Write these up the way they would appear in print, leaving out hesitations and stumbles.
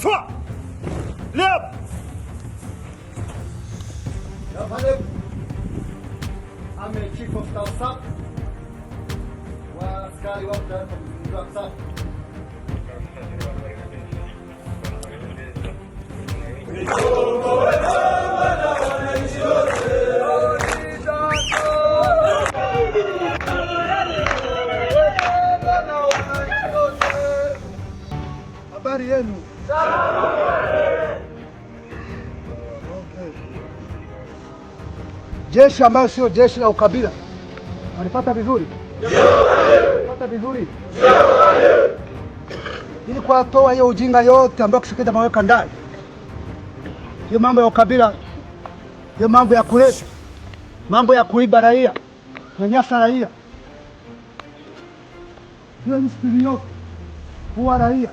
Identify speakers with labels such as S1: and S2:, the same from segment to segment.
S1: Bonsoir. Léo. I'm chief of staff. Waaskari wote hapa safi.
S2: Habari yenu? Jeshi ambayo sio jeshi la ukabila. Wanipata vizuri? Wanipata vizuri? Ili kuwatoa hiyo ujinga yote ambayo Kisekedi ameweka ndani. Hiyo mambo ya ukabila, hiyo mambo ya kuleta, mambo ya kuiba raia, kunyanyasa raia. Hiyo ni spiri yote. Kuua raia.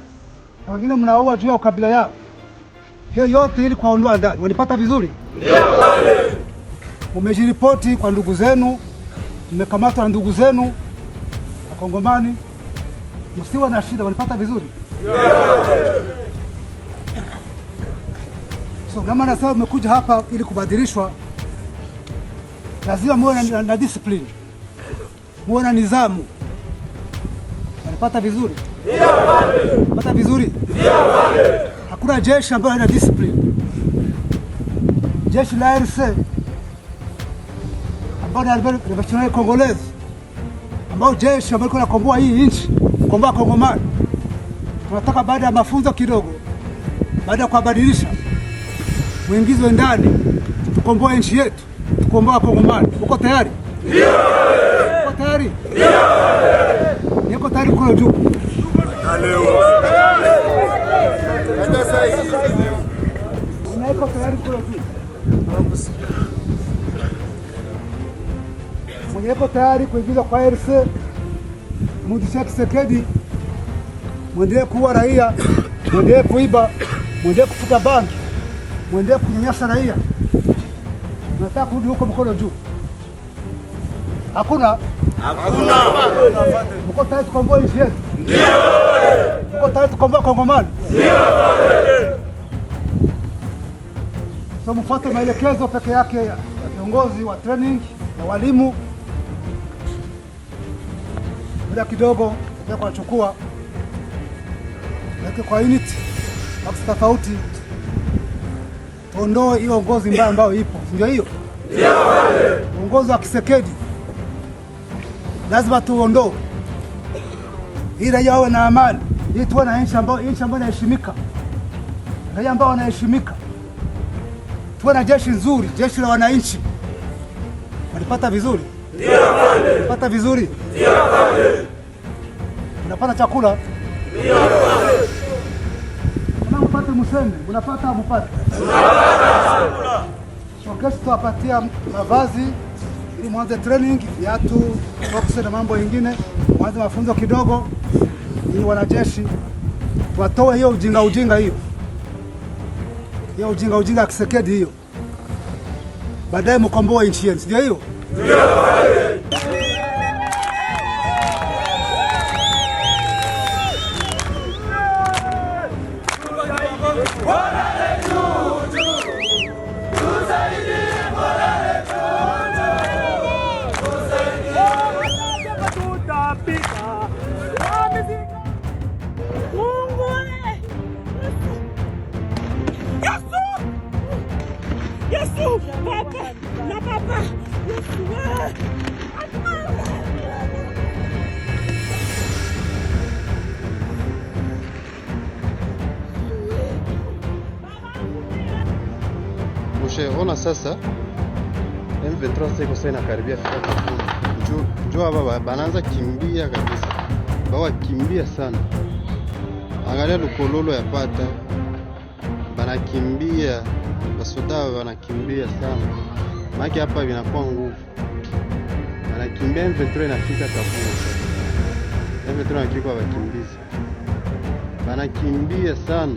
S2: Na wengine mnaua juu ya ukabila yao. Hiyo yote ili kuwaondoa ndani. Wanipata vizuri? Ndio. Umejiripoti kwa ndugu zenu, mmekamatwa na ndugu zenu Wakongomani, msiwe na shida. Walipata vizuri? So kama nasema mmekuja hapa ili kubadilishwa, lazima muwe na discipline, muwe na nidhamu. Walipata vizuri? Walipata vizuri? Hakuna jeshi ambayo haina discipline. Jeshi la RC Revolutionnaire Congolaise ambao jeshi ambao linakomboa hii nchi, kukomboa Kongomani. Tunataka baada ya mafunzo kidogo, baada ya kubadilisha, muingizwe ndani, tukomboe nchi yetu, tukomboa Kongomani. Uko tayari? Ndio. Uko tayari? Ndio. Niko tayari kwa juu. Leo. Ndio sasa. Niko tayari kwa juu. Mwenye yuko tayari kuingizwa kwa RC, mundisha Kisekedi, mwendelee kuua raia, mwendelee kuiba, mwendelee kufuta banki, mwendelee kunyanyasa raia. Nataka kurudi huko mkono juu. Hakuna? Hakuna. Mko tayari tukomboe nchi yetu? Ndio. Mko tayari tukomboe Kongomani? Ndio. So mfuate maelekezo peke yake ya viongozi wa training na walimu. Muda kidogo ndio kuchukua kwa unit box tofauti, tuondoe hiyo uongozi mbaya ambao ipo, ndio hiyo? Ndio. Uongozi wa Kisekedi lazima tuondoe, ili raia wawe na amani, ili tuwe na nchi ambayo inaheshimika, raia ambao wanaheshimika, tuwe na jeshi nzuri, jeshi la wananchi. Walipata vizuri? Ndio. Walipata vizuri? Ndio. Unapata chakula? Ndio. Kama upate msembe, unapata mpate? Unapata. Kesho tutawapatia mavazi ili mwanze training, viatu, boxe na mambo mengine, mwanze mafunzo kidogo ili wanajeshi watoe hiyo ujinga hiyo. Hiyo ujinga ya Kisekedi hiyo. Baadaye mkomboe nchi yenu, ndio hiyo? Ndio.
S3: Yesu, papa, na papa.
S4: Ona sasa M23 siko sasa inakaribia fika Kafungu. Njoo baba banaanza kimbia kabisa. Baba kimbia sana. Angalia lukololo ya pata. Banakimbia. Basoda wanakimbia sana. Maki hapa vinakuwa nguvu. Banakimbia M23 inafika Kafungu. M23 anakiko wakimbizi. Banakimbia sana.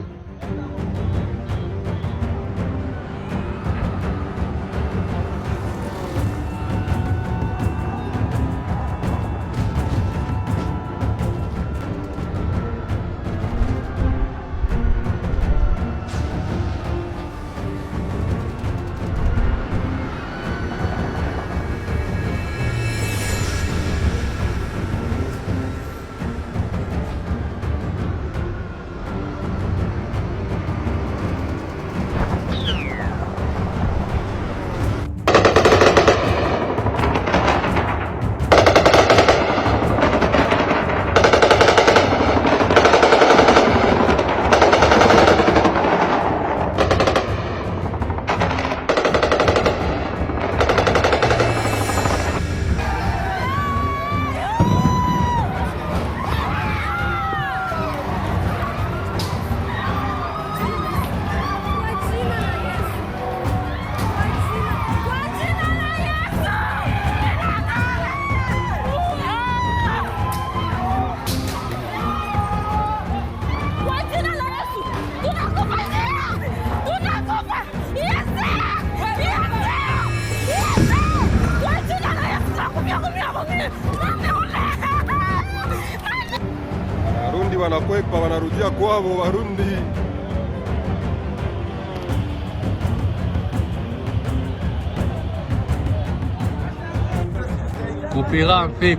S5: hapa wanarudia kwao Warundi.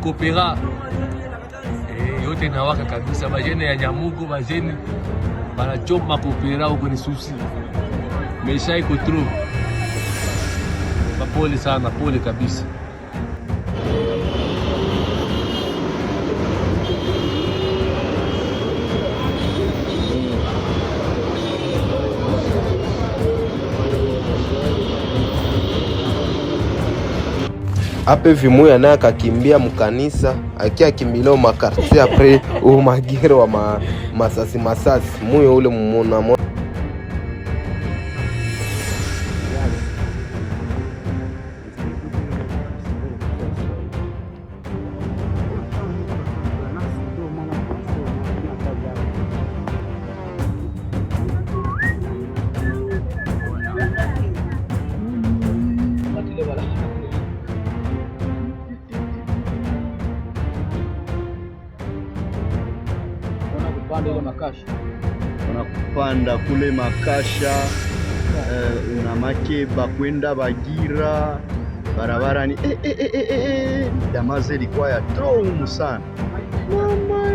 S6: Kopera yote nawaka kabisa, bajene ya Nyamugo, bajene banachoma kopera huko ni susi. Maisha iko trop. Pole sana, pole kabisa.
S7: Ape vimuya naye akakimbia mkanisa akimbilia makartie apres umagire wa masasi muyo ule mumona
S1: Unakupanda kule Makasha, una Makeba kwenda Bagira, barabara ni damaze ilikuwa ya trop sana. Mama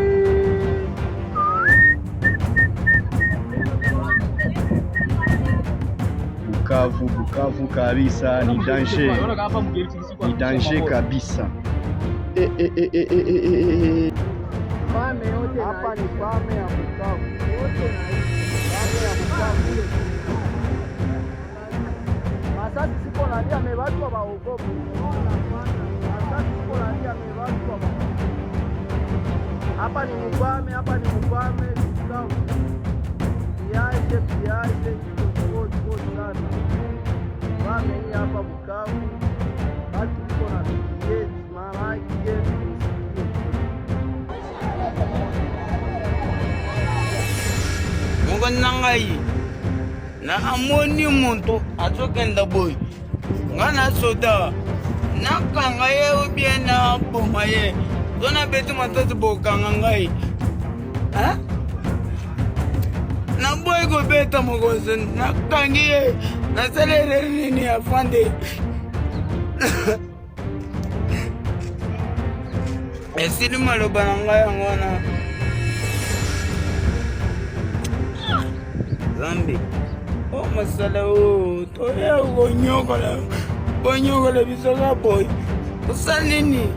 S1: Bukavu kabisa ni danger kabisa. Hapa ni pame ya Bukavu. Pame ya Bukavu. Masasi sipo nalia mebatu baogopa. Masasi sipo nalia mebatu baogopa. Hapa ni Mupame Bukavu. Piaje kwa sana. Pame hii hapa Bukavu. Watu sipo na kieti, mama kieti.
S8: Nangai na amoni muntu atokenda boy ngana soda na kanga ye bien na boma ye dona betu matatu bokanga ngai ha na boy go beta mogoze na kangi ye na selere nini afande esini maloba ngai ngona Zambi. Oh masala to ya gonyokola bisoga boy. Usalini.